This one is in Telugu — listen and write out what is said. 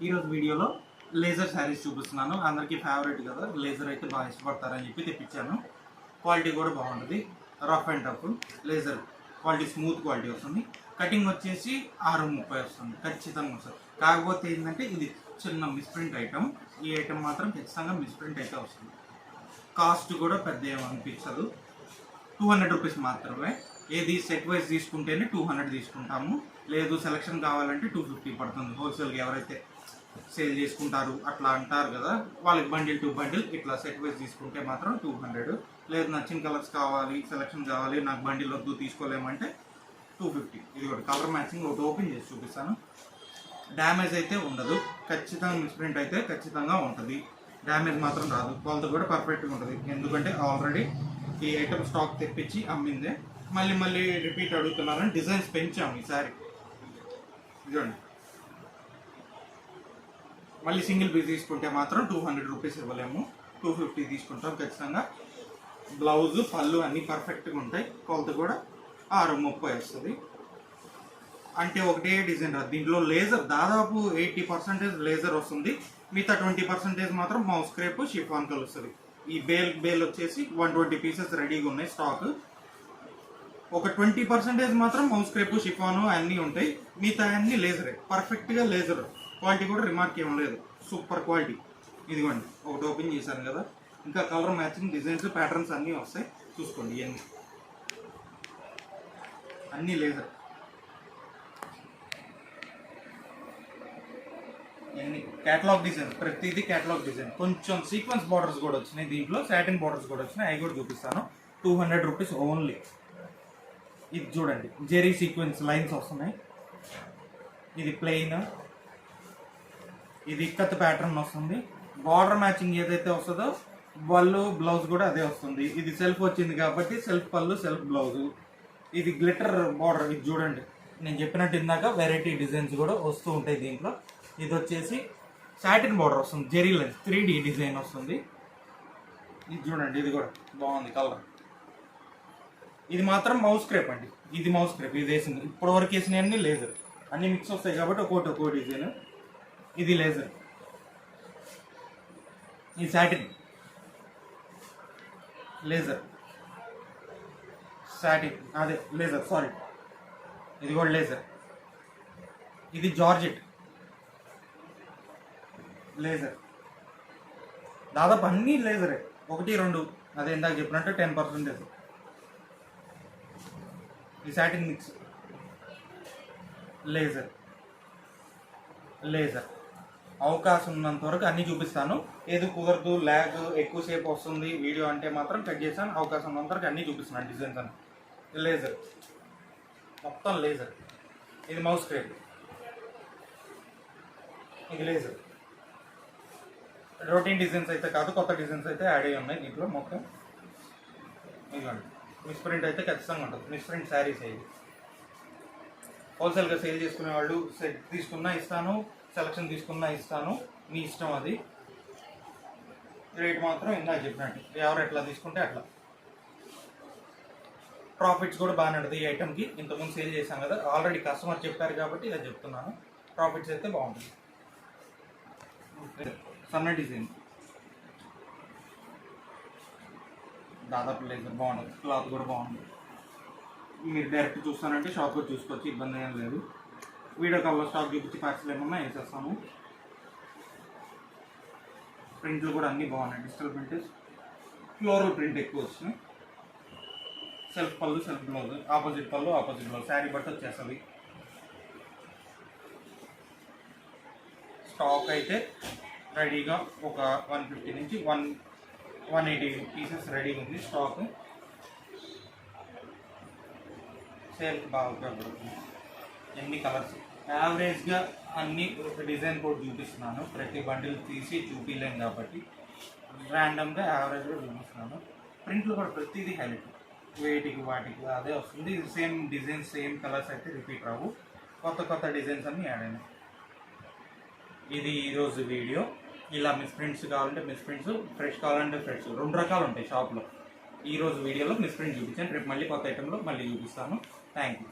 ఈరోజు వీడియోలో లేజర్ శారీస్ చూపిస్తున్నాను. అందరికీ ఫేవరెట్ కదా, లేజర్ అయితే బాగా ఇష్టపడతారని చెప్పి తెప్పించాను. క్వాలిటీ కూడా బాగుంటుంది, rough and tough laser quality, smooth quality వస్తుంది. కటింగ్ వచ్చేసి 6:30 వస్తుంది, ఖచ్చితంగా వస్తుంది. కాకపోతే ఏంటంటే ఇది చిన్న మిస్ప్రింట్ ఐటమ్. ఈ ఐటమ్ మాత్రం ఖచ్చితంగా మిస్ప్రింట్ అయితే వస్తుంది. కాస్ట్ కూడా పెద్ద ఏమనిపించదు, 200 రూపీస్ మాత్రమే. ఏది సెట్ వైజ్ తీసుకుంటేనే 200 తీసుకుంటాము, లేదు సెలెక్షన్ కావాలంటే 250 పడుతుంది. హోల్సేల్గా ఎవరైతే సేల్ చేసుకుంటారు అట్లా అంటారు కదా, వాళ్ళకి బండిల్ టు బండిల్ ఇట్లా సెట్ వైజ్ తీసుకుంటే మాత్రం 200. లేదు నచ్చిన కలర్స్ కావాలి, సెలెక్షన్ కావాలి, నాకు బండిల్ వద్దు తీసుకోలేమంటే 250. ఇది ఒకటి కలర్ మ్యాచింగ్ ఒకటి ఓపెన్ చేసి చూపిస్తాను. డ్యామేజ్ అయితే ఉండదు, ఖచ్చితంగా మిస్ప్రింట్ అయితే ఖచ్చితంగా ఉంటుంది. డ్యామేజ్ మాత్రం రాదు, క్వాలిటీ కూడా పర్ఫెక్ట్గా ఉంటుంది. ఎందుకంటే ఆల్రెడీ ఈ ఐటమ్ స్టాక్ తెప్పించి అమ్మిందే, మళ్ళీ రిపీట్ అడుగుతున్నారని డిజైన్స్ పెంచాము ఈసారి. ఇదిగోండి, మళ్ళీ సింగిల్ పీస్ తీసుకుంటే మాత్రం 200 రూపీస్ ఇవ్వలేము, 250 తీసుకుంటాం ఖచ్చితంగా. బ్లౌజు పళ్ళు అన్నీ పర్ఫెక్ట్గా ఉంటాయి, కొలత కూడా 6:30 వస్తుంది. అంటే ఒకటే డిజైన్ రాదు దీంట్లో. లేజర్ దాదాపు 80% లేజర్ వస్తుంది, మిగతా 20% మాత్రం మౌస్ క్రేప్ షిఫాన్ కలుస్తుంది. ఈ బేల్ వచ్చేసి 120 పీసెస్ రెడీగా ఉన్నాయి స్టాక్. ఒక 20% మాత్రం మౌస్ క్రేప్ షిఫాను అన్నీ ఉంటాయి, మిగతా అన్నీ లేజరే, పర్ఫెక్ట్గా లేజర్. క్వాలిటీ కూడా రిమార్క్ ఏం లేదు, సూపర్ క్వాలిటీ. ఇదిగోండి ఒకటి ఓపెన్ చేశాను కదా, ఇంకా కలర్ మ్యాచింగ్ డిజైన్స్ ప్యాటర్న్స్ అన్నీ వస్తాయి, చూసుకోండి. ఇవన్నీ అన్నీ లేజర్, ఇవన్నీ క్యాటలాగ్ డిజైన్, ప్రతిదీ క్యాటలాగ్ డిజైన్. కొంచెం సీక్వెన్స్ బార్డర్స్ కూడా వచ్చినాయి దీంట్లో, సాటిన్ బార్డర్స్ కూడా వచ్చినాయి, అవి కూడా చూపిస్తాను. 200 రూపీస్ ఓన్లీ. ఇది చూడండి, జెరీ సీక్వెన్స్ లైన్స్ వస్తున్నాయి. ఇది ప్లెయిన్, ఇది ఇక్కత్ ప్యాటర్న్ వస్తుంది. బార్డర్ మ్యాచింగ్ ఏదైతే వస్తుందో పళ్ళు బ్లౌజ్ కూడా అదే వస్తుంది. ఇది సెల్ఫ్ వచ్చింది కాబట్టి సెల్ఫ్ పళ్ళు సెల్ఫ్ బ్లౌజు. ఇది గ్లిటర్ బార్డర్, ఇది చూడండి నేను చెప్పినట్టు ఇందాక వెరైటీ డిజైన్స్ కూడా వస్తూ ఉంటాయి దీంట్లో. ఇది వచ్చేసి సాటిన్ బార్డర్ వస్తుంది, జెరీ లైన్స్ 3D డిజైన్ వస్తుంది. ఇది చూడండి, ఇది కూడా బాగుంది కలర్. ఇది మాత్రం మౌస్ క్రేప్ అండి, ఇది మౌస్ క్రేప్. ఇది వేసింది ఇప్పటి వరకు వేసినవన్నీ లేజర్, అన్ని మిక్స్ వస్తాయి కాబట్టి ఒక్కో డిజైన్. ఇది లేజర్, ఇది సాటిన్ లేజర్, సాటిన్ అదే లేజర్, సారీ ఇది కూడా లేజర్. ఇది జార్జెట్ లేజర్, దాదాపు అన్నీ లేజరే, 1-2 అదే ఇందాక చెప్పినట్టు 10%. ఈ సాటిన్ మిక్స్ లేజర్. అవకాశం ఉన్నంత వరకు అన్నీ చూపిస్తాను, ఏది కుదరదు ల్యాగ్ ఎక్కువసేపు వస్తుంది వీడియో అంటే మాత్రం కట్ చేశాను. అవకాశం ఉన్నంత వరకు అన్నీ చూపిస్తున్నాను డిజైన్స్ అని. లేజర్ మొత్తం లేజర్. ఇది మౌస్ క్రేప్, ఇది లేజర్. రొటీన్ డిజైన్స్ అయితే కాదు, కొత్త డిజైన్స్ అయితే యాడ్ అయ్యి ఉన్నాయి దీంట్లో మొత్తం. ఇదిగోండి, మిస్ప్రింట్ అయితే ఖచ్చితంగా ఉంటుంది, మిస్ప్రింట్ శారీస్ అయ్యి. హోల్సేల్గా సేల్ చేసుకునే వాళ్ళు సెట్ తీసుకున్నా ఇస్తాను, సెలక్షన్ తీసుకున్నా ఇస్తాను, మీ ఇష్టం అది. రేట్ మాత్రం ఇందాక చెప్పినట్టు ఎవరు ఎట్లా తీసుకుంటే అట్లా. ప్రాఫిట్స్ కూడా బాగానే ఉంటుంది ఈ ఐటమ్కి. ఇంతకుముందు సేల్ చేశాం కదా, ఆల్రెడీ కస్టమర్ చెప్పారు కాబట్టి ఇలా చెప్తున్నాను. ప్రాఫిట్స్ అయితే బాగుంటుంది. సన్న డిజైన్ దాదాపు లేజర్ బాగుంటుంది, క్లాత్ కూడా బాగుంటుంది. మీరు డైరెక్ట్ చూస్తానంటే షాప్లో చూసుకోవచ్చు, ఇబ్బంది ఏం లేదు. వీడియో కాల్లో స్టాక్ చూపించి పార్సల్ ఏమన్నా వేసేస్తాము. ప్రింట్లు కూడా అన్నీ బాగున్నాయి, డిజిటల్ ప్రింట్, ఫ్లోరల్ ప్రింట్ ఎక్కువ వచ్చినాయి. సెల్ఫ్ పళ్ళు సెల్ఫ్ బ్లౌజ్, ఆపోజిట్ పళ్ళు ఆపోజిట్ బ్లౌజ్, శారీ బట్టి వచ్చేస్తుంది. స్టాక్ అయితే రెడీగా ఒక 150 నుంచి 180 పీసెస్ రెడీగా ఉంది స్టాక్. సేల్కి బాగా ఉపయోగపడుతుంది. ఎన్ని కలర్స్ యావరేజ్గా అన్ని ఒక డిజైన్ కోడ్ చూపిస్తున్నాను, ప్రతి బండిల్ తీసి చూపించలేము కాబట్టి ర్యాండమ్గా యావరేజ్గా చూపిస్తున్నాను. ప్రింట్లు కూడా ప్రతిదీ హైలైట్, వేటికి వాటికి అదే వస్తుంది. సేమ్ డిజైన్స్ సేమ్ కలర్స్ అయితే రిపీట్ రావు, కొత్త డిజైన్స్ అన్నీ యాడ్ అయినాయి. ఇది ఈరోజు వీడియో. ఇలా మిస్ప్రింట్స్ కావాలంటే మిస్ప్రింట్స్, ఫ్రెష్ కావాలంటే ఫ్రెష్, 2 రకాలు ఉంటాయి షాప్లో. ఈరోజు వీడియోలో మిస్ప్రింట్ చూపించాను, రేపు మళ్ళీ కొత్త ఐటెంలో మళ్ళీ చూపిస్తాను. Thank you.